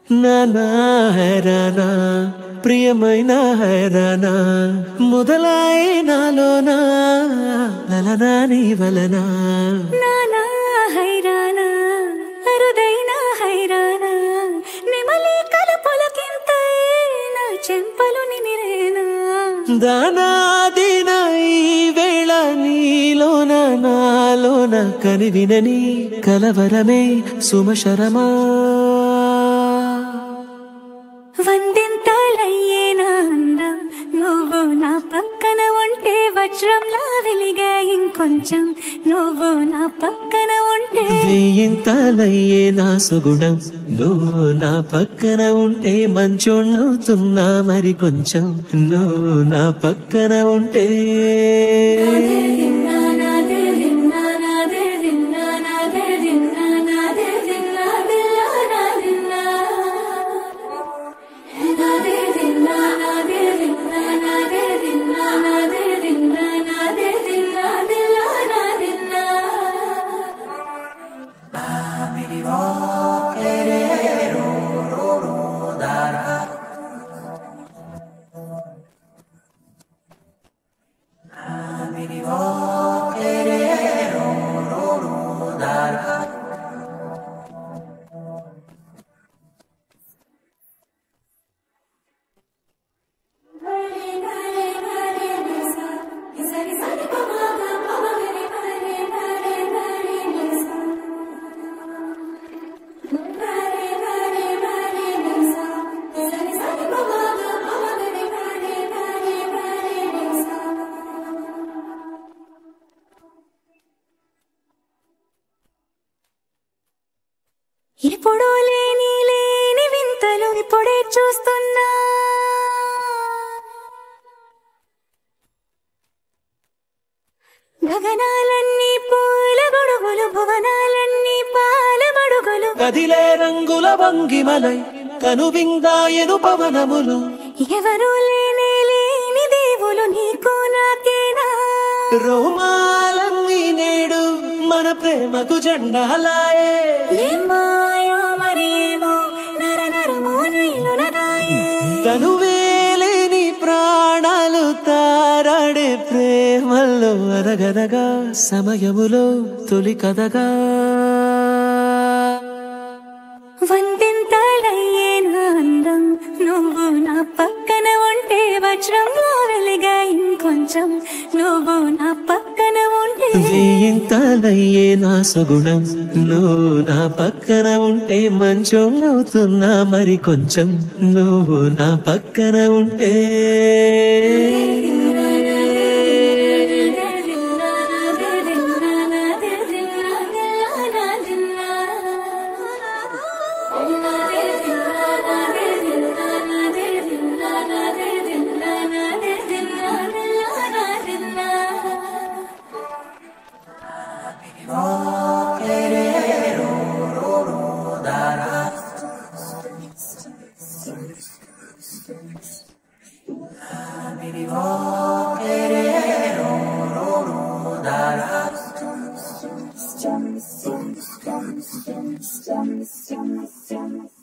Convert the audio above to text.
నానా హైరానా ప్రియమైన హైరానా మొదలాయి నాలోనా లలనా నీ వలనా నానా హైరానా అరుదైన హైరానా నెమలి కలపలకింతై నా చెంపలు నిమిరేనా దానాదిన ఈ వేళ నీలోన నాలోన కనివినని కలవరమే సుమశరమా వందింతలయ్యేనా అందం నువ్వు నా పక్కన ఉంటే వజ్రంలా వెలిగా ఇంకొంచెం నువ్వు నా పక్కన ఉంటే వేయింతలయ్యే నా సుగుణం నువ్వు నా పక్కన ఉంటే మంచోళ్ళవుతున్నా మరి కొంచెం నువ్వు నా పక్కన ఉంటే ఎప్పుడూ లేని లేని వింతలు ఇప్పుడే చూస్తున్నా గగనాలన్నీ పూల గొడుగులు భువనాలన్నీ పాల మడుగులు కదిలే రంగుల వంగిమలై కనువిందాయను పవనములు ఎవరూ లేని లేని దేవులు నీకు నాకేనా రోమాలన్నీ నేడు మన ప్రేమకు జెండాలాయే మాయో మరేమో నర నరమో నీలునదాయే తనువేలేని ప్రాణాలు తారాడే ప్రేమల్లో అరగదగా సమయములో తొలి కథగా వందింతలయ్యేనా అందం నువ్వు నా పక్కన ఉంటే వజ్రంలా వెలిగా ఇంకొంచెం నువ్వు నా పక్కన ఉంటే వేయింతలయ్యే నా సుగుణం నువ్వు నా పక్కన ఉంటే మంచోళ్ళవుతున్నా మరి కొంచెం నువ్వు నా పక్కన ఉంటే Strum.